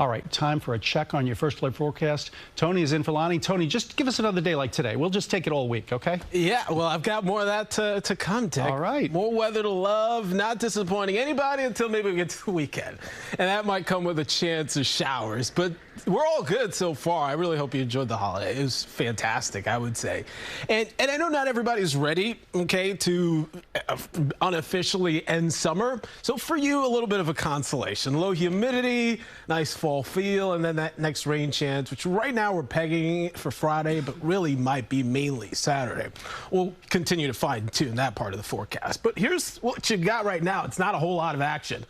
All right, time for a check on your first alert forecast. Tony is in for Lonnie. Tony, just give us another day like today. We'll just take it all week, okay? Yeah, well, I've got more of that to come, Dick. All right. More weather to love, not disappointing anybody until maybe we get to the weekend. And that might come with a chance of showers. But we're all good so far. I really hope you enjoyed the holiday. It was fantastic, I would say. And I know not everybody's ready, okay, to unofficially end summer. So for you, a little bit of a consolation. Low humidity, nice fall feel, and then that next rain chance, which right now we're pegging for Friday, but really might be mainly Saturday. We'll continue to fine-tune that part of the forecast. But here's what you got right now. It's not a whole lot of action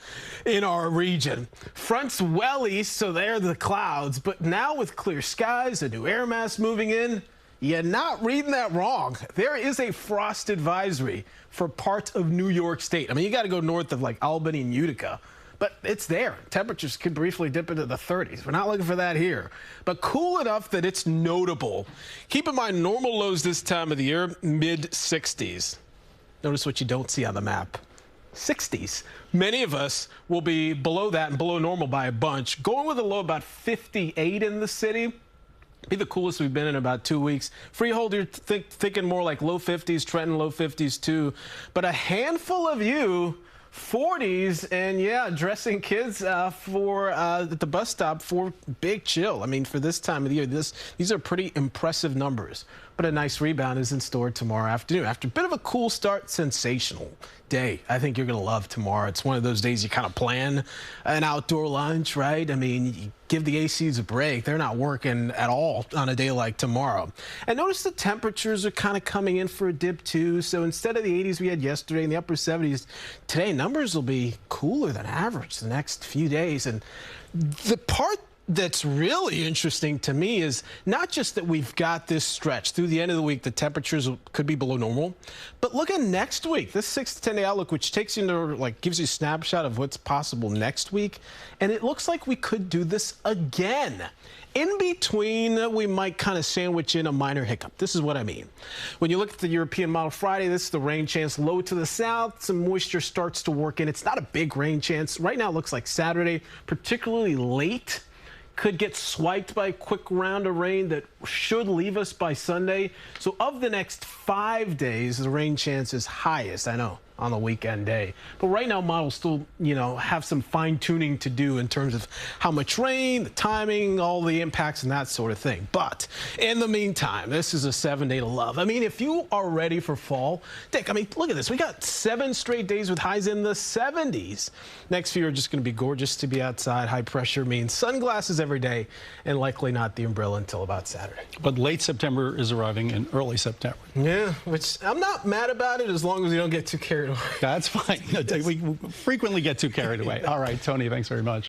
in our region. Fronts well east, so there are the clouds. But now with clear skies, a new air mass moving in, you're not reading that wrong. There is a frost advisory for parts of New York State. I mean, you got to go north of like Albany and Utica. But it's there. Temperatures could briefly dip into the 30s. We're not looking for that here. But cool enough that it's notable. Keep in mind, normal lows this time of the year, mid-60s. Notice what you don't see on the map. 60s. Many of us will be below that and below normal by a bunch. Going with a low about 58 in the city. Be the coolest we've been in about 2 weeks. Freeholder thinking more like low 50s, Trenton low 50s too. But a handful of you 40s, and yeah, dressing kids for at the bus stop for big chill. I mean, for this time of the year, these are pretty impressive numbers. But a nice rebound is in store tomorrow afternoon. After a bit of a cool start, sensational day. I think you're going to love tomorrow. It's one of those days you kind of plan an outdoor lunch, right? I mean, you give the ACs a break. They're not working at all on a day like tomorrow. And notice the temperatures are kind of coming in for a dip too. So instead of the 80s we had yesterday in the upper 70s, today numbers will be cooler than average the next few days. And the part that's really interesting to me is not just that we've got this stretch through the end of the week, the temperatures could be below normal, but look at next week, this 6 to 10 day outlook, which takes you into, like, gives you a snapshot of what's possible next week. And it looks like we could do this again. In between, we might kind of sandwich in a minor hiccup. This is what I mean. When you look at the European model Friday, this is the rain chance low to the south. Some moisture starts to work in. It's not a big rain chance. Right now it looks like Saturday, particularly late, could get swiped by a quick round of rain that should leave us by Sunday. So of the next 5 days, the rain chance is highest, I know, on the weekend day. But right now, models still, have some fine-tuning to do in terms of how much rain, the timing, all the impacts and that sort of thing. But in the meantime, this is a 7-day to love. I mean, if you are ready for fall, Dick, I mean, look at this. We got 7 straight days with highs in the 70s. Next few are just going to be gorgeous to be outside. High pressure means sunglasses every day and likely not the umbrella until about Saturday. But late September is arriving in early September. Yeah, which I'm not mad about it as long as we don't get too carried away. That's fine. We frequently get too carried away. All right, Tony, thanks very much.